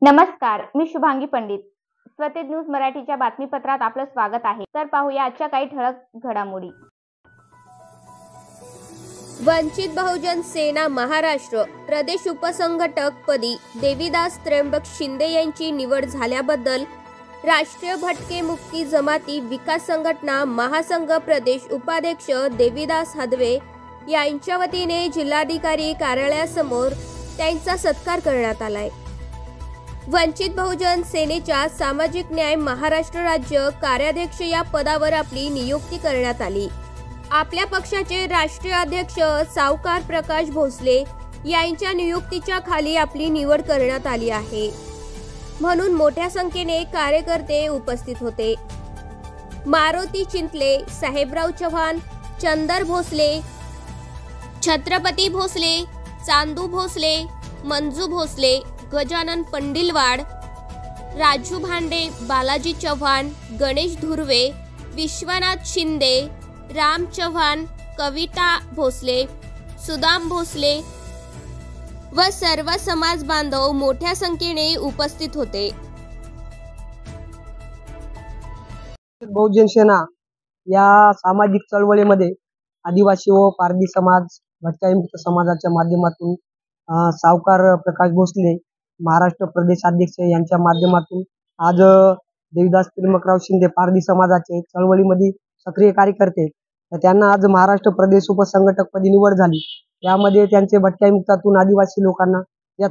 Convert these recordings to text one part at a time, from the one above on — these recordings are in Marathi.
नमस्कार, मी शुभांगी पंडित. स्वतेज न्यूज मराठीच्या बातमीपत्रात आपलं स्वागत आहे. तर पाहूया आजच्या काही ठळक घडामोडी. वंचित बहुजन सेना महाराष्ट्र प्रदेश उपसंघटक पदी देवीदास त्र्यंबक शिंदे यांची निवड झाल्याबद्दल राष्ट्रीय भटके मुक्ती जमाती विकास संघटना महासंघ प्रदेश उपाध्यक्ष देवीदास हदवे यांच्या वतीने जिल्हाधिकारी कार्यालयासमोर त्यांचा सत्कार करण्यात आलाय. वंचित बहुजन सेनेच्या सामाजिक न्याय महाराष्ट्र राज्य कार्याध्यक्ष या पदावर आपली नियुक्ती करण्यात आली. आपल्या पक्षाचे राष्ट्रीय अध्यक्ष सावकार प्रकाश भोसले यांच्या नियुक्तीच्या खाली आपली निवड करण्यात आली आहे. म्हणून मोठ्या संख्येने कार्यकर्ते उपस्थित होते. मारुती चिंतले, साहेबराव चव्हाण, चंदर भोसले, छत्रपती भोसले, चांदू भोसले, मंजू भोसले, गजानन पंडिलवाड, राजू भांडे, बालाजी चव्हाण, गणेश धुर्वे, विश्वनाथ शिंदे, राम चव्हाण, कविता भोसले, सुदाम भोसले व सर्व समाज बांधव मोठ्या संख्येने उपस्थित होते. बहुजन सेना या सामाजिक चळवळीमध्ये आदिवासी व पारधी समाज, भटक्यामुक्त समाजाच्या माध्यमातून सावकार प्रकाश भोसले महाराष्ट्र प्रदेश अध्यक्ष यांच्या माध्यमातून आज देवीदास त्र्यंबकराव शिंदे पारधी समाजाचे चळवळीमध्ये सक्रिय कार्यकर्ते, तर त्यांना आज महाराष्ट्र प्रदेश उपसंघटकपदी निवड झाली. यामध्ये त्यांचे भटक्यामुक्तातून आदिवासी लोकांना या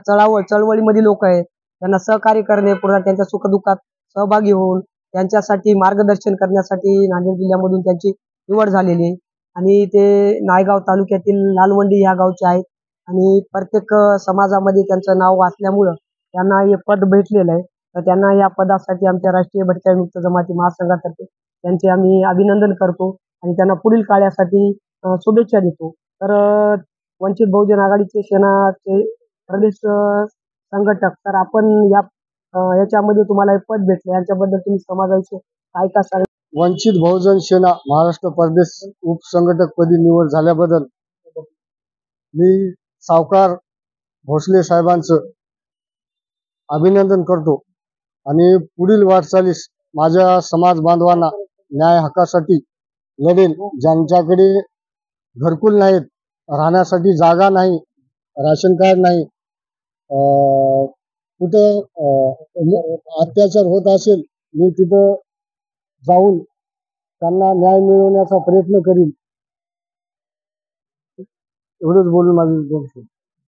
चळवळीमध्ये लोक आहेत त्यांना सहकार्य करणे, पुन्हा त्यांच्या सुखदुःखात सहभागी होऊन त्यांच्यासाठी मार्गदर्शन करण्यासाठी नांदेड जिल्ह्यामधून त्यांची निवड झालेली आहे. आणि ते नायगाव तालुक्यातील लालवंडी या गावचे आहेत आणि प्रत्येक समाजामध्ये त्यांचं नाव असल्यामुळं त्यांना हे पद भेटलेलं आहे. तर त्यांना या पदासाठी आमच्या राष्ट्रीय भटक्यामुक्त जमाती महासंघातर्फे त्यांचे आम्ही अभिनंदन करतो आणि त्यांना पुढील कार्यासाठी शुभेच्छा देतो. तर वंचित बहुजन आघाडीचे सेनाचे प्रदेश संघटक, तर आपण याच्यामध्ये तुम्हाला हे पद भेटले, याच्याबद्दल तुम्ही समाजाविषयी काय सांगा? वंचित बहुजन सेना महाराष्ट्र प्रदेश उपसंघटकपदी निवड झाल्याबद्दल मी सावकार भोसले साहेबांचं अभिनंदन करतो आणि पुढील वाटचालीस माझ्या समाज बांधवांना न्याय हक्कासाठी लढेल. ज्यांच्याकडे घरकुल नाहीत, राहण्यासाठी जागा नाही, राशन कार्ड नाही, कुठं अत्याचार होत असेल, मी तिथं जाऊन त्यांना न्याय मिळवण्याचा प्रयत्न करीन. एवढंच बोलून माझी